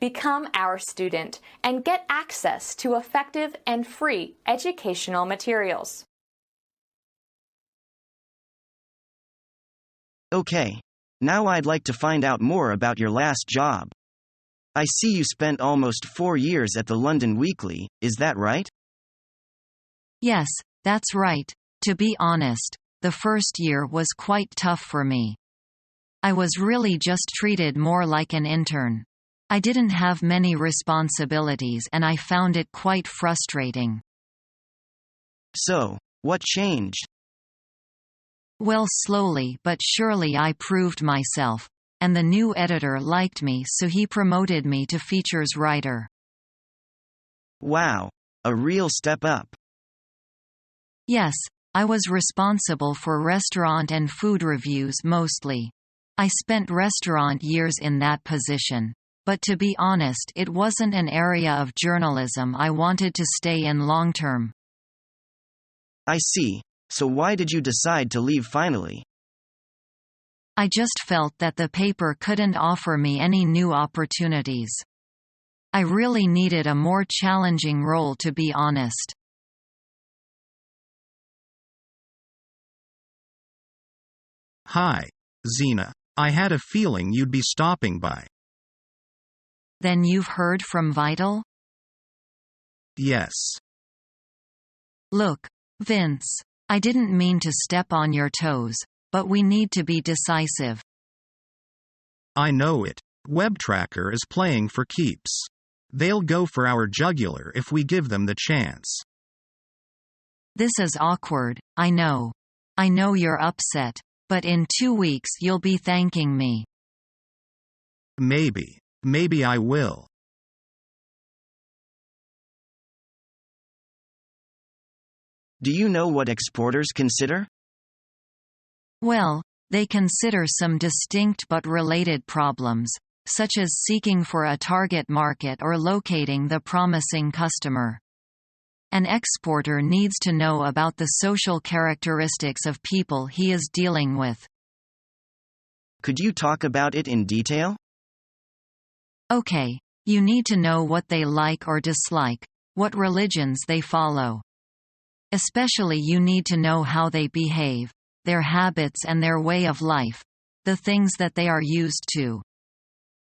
Become our student and get access to effective and free educational materials. Okay. Now I'd like to find out more about your last job. I see you spent almost 4 years at the London Weekly, is that right? Yes, that's right. To be honest, the first year was quite tough for me. I was really just treated more like an intern. I didn't have many responsibilities and I found it quite frustrating. So, what changed? Well, slowly but surely I proved myself, and the new editor liked me, so he promoted me to features writer. Wow, a real step up. Yes, I was responsible for restaurant and food reviews mostly. I spent restaurant years in that position, but to be honest, it wasn't an area of journalism I wanted to stay in long term. I see. So why did you decide to leave finally? I just felt that the paper couldn't offer me any new opportunities. I really needed a more challenging role, to be honest. Hi, Zena. I had a feeling you'd be stopping by. Then you've heard from Vital? Yes. Look, Vince, I didn't mean to step on your toes, but we need to be decisive. I know it. WebTracker is playing for keeps. They'll go for our jugular if we give them the chance. This is awkward, I know. I know you're upset, but in 2 weeks you'll be thanking me. Maybe I will. Do you know what exporters consider? Well, they consider some distinct but related problems, such as seeking for a target market or locating the promising customer. An exporter needs to know about the social characteristics of people he is dealing with. Could you talk about it in detail? Okay, you need to know what they like or dislike, what religions they follow. Especially you need to know how they behave, their habits and their way of life, the things that they are used to.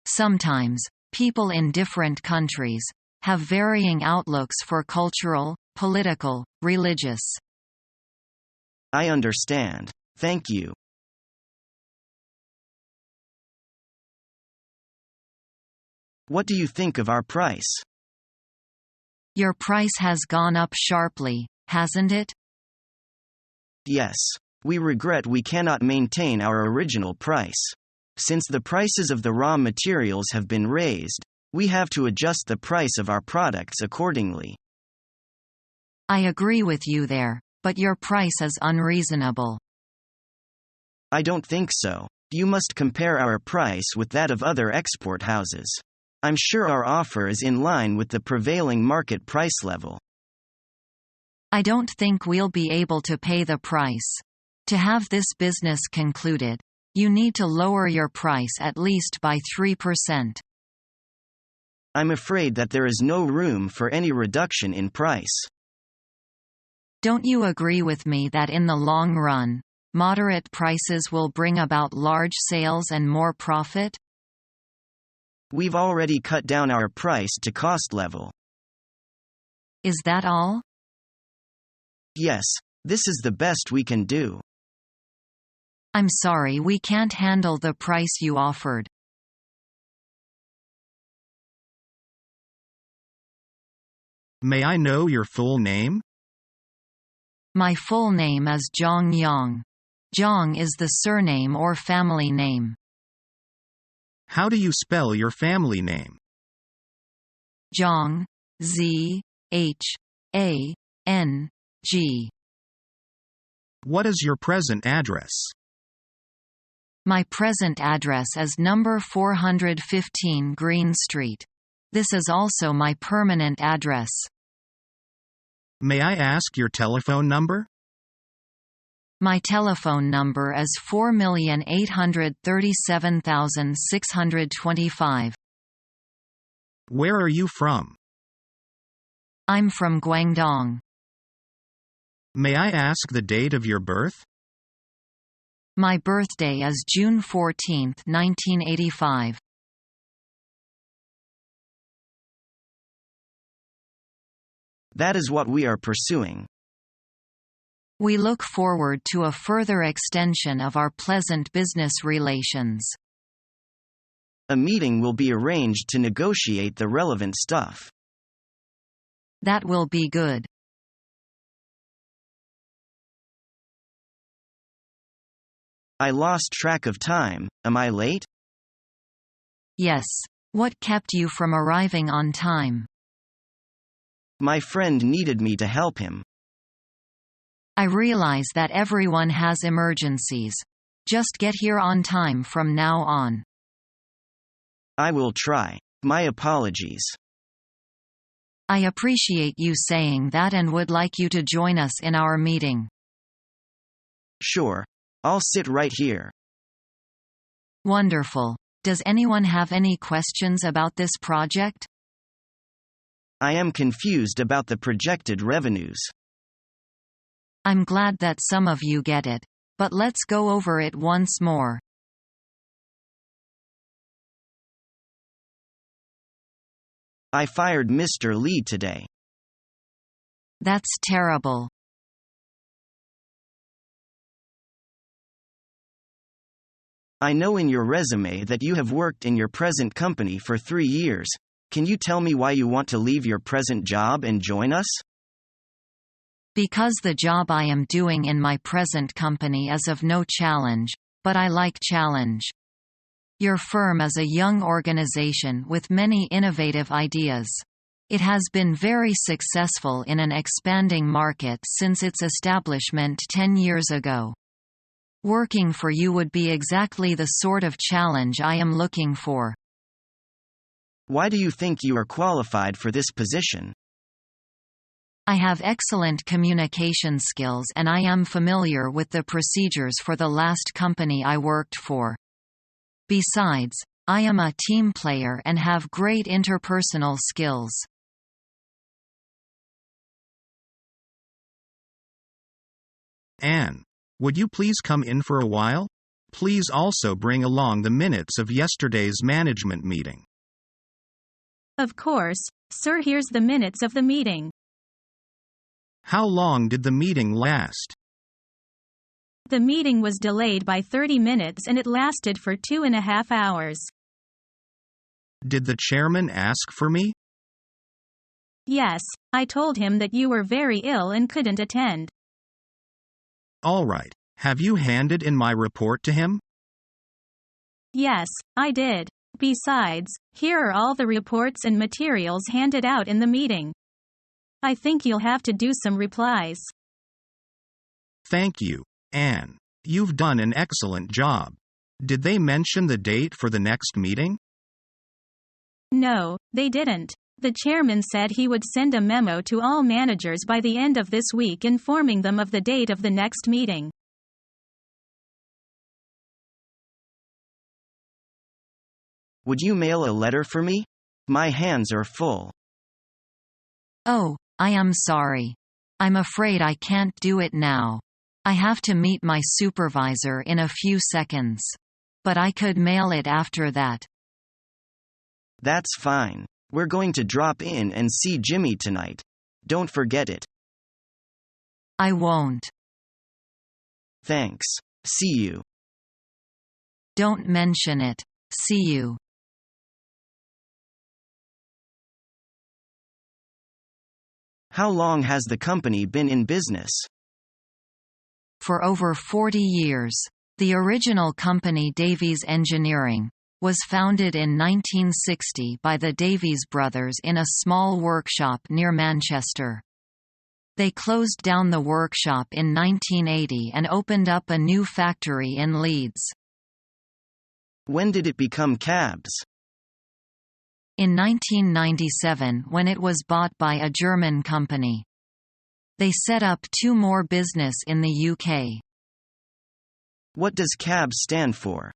Sometimes, people in different countries have varying outlooks for cultural, political, religious. I understand. Thank you. What do you think of our price? Your price has gone up sharply, hasn't it? Yes. We regret we cannot maintain our original price. Since the prices of the raw materials have been raised, we have to adjust the price of our products accordingly. I agree with you there, but your price is unreasonable. I don't think so. You must compare our price with that of other export houses. I'm sure our offer is in line with the prevailing market price level. I don't think we'll be able to pay the price. To have this business concluded, you need to lower your price at least by 3%. I'm afraid that there is no room for any reduction in price. Don't you agree with me that in the long run, moderate prices will bring about large sales and more profit? We've already cut down our price to cost level. Is that all? Yes, this is the best we can do. I'm sorry, we can't handle the price you offered. May I know your full name? My full name is Zhang Yang. Zhang is the surname or family name. How do you spell your family name? Zhang, Z-H-A-N-G. What is your present address? My present address is number 415 Green Street. This is also my permanent address. May I ask your telephone number? My telephone number is 4,837,625. Where are you from? I'm from Guangdong. May I ask the date of your birth? My birthday is June 14, 1985. That is what we are pursuing. We look forward to a further extension of our pleasant business relations. A meeting will be arranged to negotiate the relevant stuff. That will be good. I lost track of time. Am I late? Yes. What kept you from arriving on time? My friend needed me to help him. I realize that everyone has emergencies. Just get here on time from now on. I will try. My apologies. I appreciate you saying that and would like you to join us in our meeting. Sure. I'll sit right here. Wonderful. Does anyone have any questions about this project? I am confused about the projected revenues. I'm glad that some of you get it. But let's go over it once more. I fired Mr. Lee today. That's terrible. I know in your resume that you have worked in your present company for 3 years. Can you tell me why you want to leave your present job and join us? Because the job I am doing in my present company is of no challenge, but I like challenge. Your firm is a young organization with many innovative ideas. It has been very successful in an expanding market since its establishment 10 years ago. Working for you would be exactly the sort of challenge I am looking for. Why do you think you are qualified for this position? I have excellent communication skills and I am familiar with the procedures for the last company I worked for. Besides, I am a team player and have great interpersonal skills. Anne, would you please come in for a while? Please also bring along the minutes of yesterday's management meeting. Of course, sir. Here's the minutes of the meeting. How long did the meeting last? The meeting was delayed by 30 minutes and it lasted for 2.5 hours. Did the chairman ask for me? Yes, I told him that you were very ill and couldn't attend. All right. Have you handed in my report to him? Yes, I did. Besides, here are all the reports and materials handed out in the meeting. I think you'll have to do some replies. Thank you, Anne. You've done an excellent job. Did they mention the date for the next meeting? No, they didn't. The chairman said he would send a memo to all managers by the end of this week informing them of the date of the next meeting. Would you mail a letter for me? My hands are full. Oh, I am sorry. I'm afraid I can't do it now. I have to meet my supervisor in a few seconds. But I could mail it after that. That's fine. We're going to drop in and see Jimmy tonight. Don't forget it. I won't. Thanks. See you. Don't mention it. See you. How long has the company been in business? For over 40 years. The original company Davies Engineering was founded in 1960 by the Davies brothers in a small workshop near Manchester. They closed down the workshop in 1980 and opened up a new factory in Leeds. When did it become Cabs? In 1997 when it was bought by a German company. They set up 2 more business in the UK. What does Cabs stand for?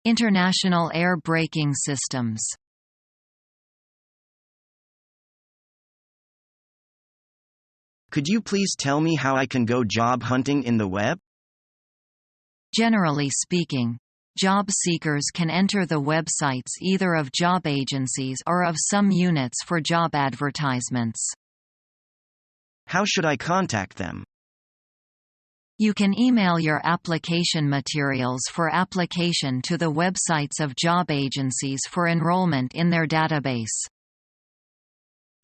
International Air Braking Systems. Could you please tell me how I can go job hunting in the web? Generally speaking, job seekers can enter the websites either of job agencies or of some units for job advertisements. How should I contact them? You can email your application materials for application to the websites of job agencies for enrollment in their database.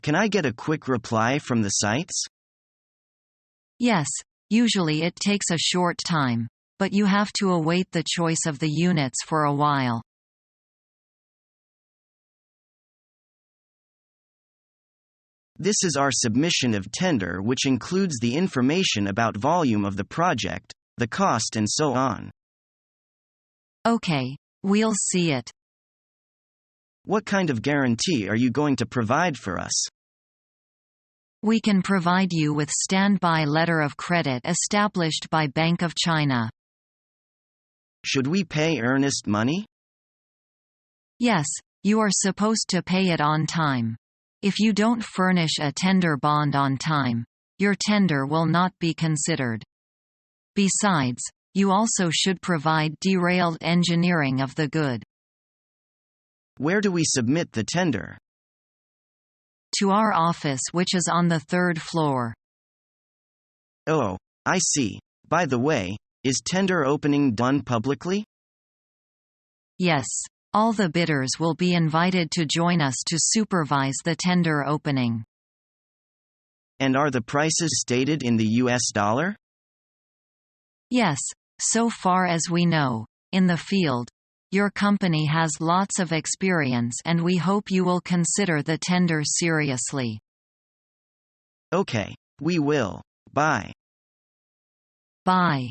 Can I get a quick reply from the sites? Yes, usually it takes a short time, but you have to await the choice of the units for a while. This is our submission of tender, which includes the information about volume of the project, the cost and so on. Okay, we'll see it. What kind of guarantee are you going to provide for us? We can provide you with standby letter of credit established by Bank of China. Should we pay earnest money? Yes, you are supposed to pay it on time. If you don't furnish a tender bond on time, your tender will not be considered. Besides, you also should provide detailed engineering of the good. Where do we submit the tender? To our office, which is on the 3rd floor. Oh, I see. By the way, is tender opening done publicly? Yes, all the bidders will be invited to join us to supervise the tender opening. And are the prices stated in the US dollar? Yes, so far as we know, in the field, your company has lots of experience and we hope you will consider the tender seriously. Okay, we will. Bye. Bye.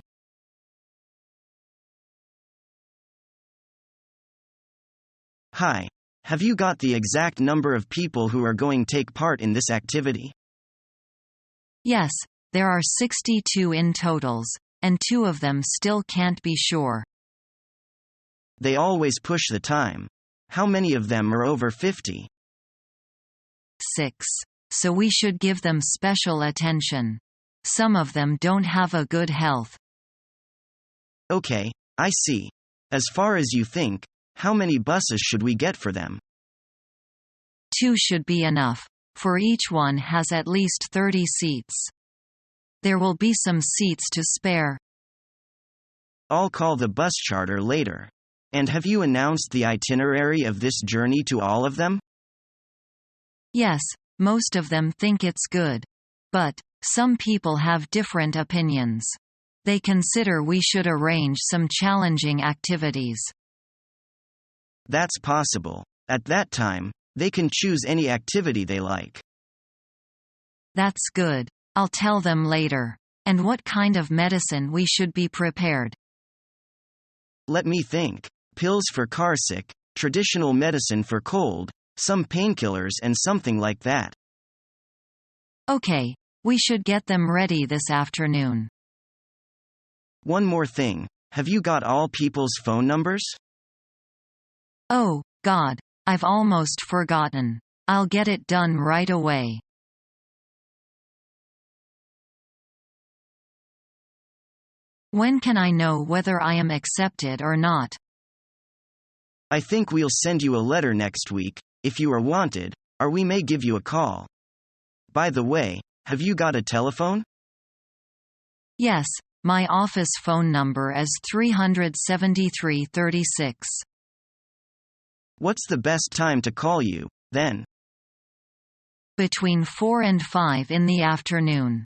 Hi. Have you got the exact number of people who are going to take part in this activity? Yes, there are 62 in totals, and 2 of them still can't be sure. They always push the time. How many of them are over 50? 6. So we should give them special attention. Some of them don't have a good health. Okay, I see. As far as you think, how many buses should we get for them? 2 should be enough, for each one has at least 30 seats. There will be some seats to spare. I'll call the bus charter later. And have you announced the itinerary of this journey to all of them? Yes, most of them think it's good. But some people have different opinions. They consider we should arrange some challenging activities. That's possible. At that time, they can choose any activity they like. That's good. I'll tell them later. And what kind of medicine we should be prepared? Let me think. Pills for carsick, traditional medicine for cold, some painkillers and something like that. Okay, we should get them ready this afternoon. One more thing. Have you got all people's phone numbers? Oh, God, I've almost forgotten. I'll get it done right away. When can I know whether I am accepted or not? I think we'll send you a letter next week, if you are wanted, or we may give you a call. By the way, have you got a telephone? Yes, my office phone number is 37336. What's the best time to call you, then? Between 4 and 5 in the afternoon.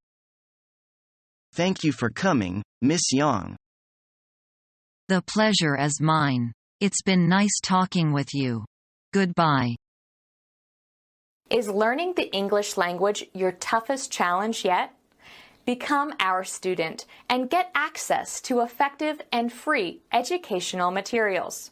Thank you for coming, Miss Yang. The pleasure is mine. It's been nice talking with you. Goodbye. Is learning the English language your toughest challenge yet? Become our student and get access to effective and free educational materials.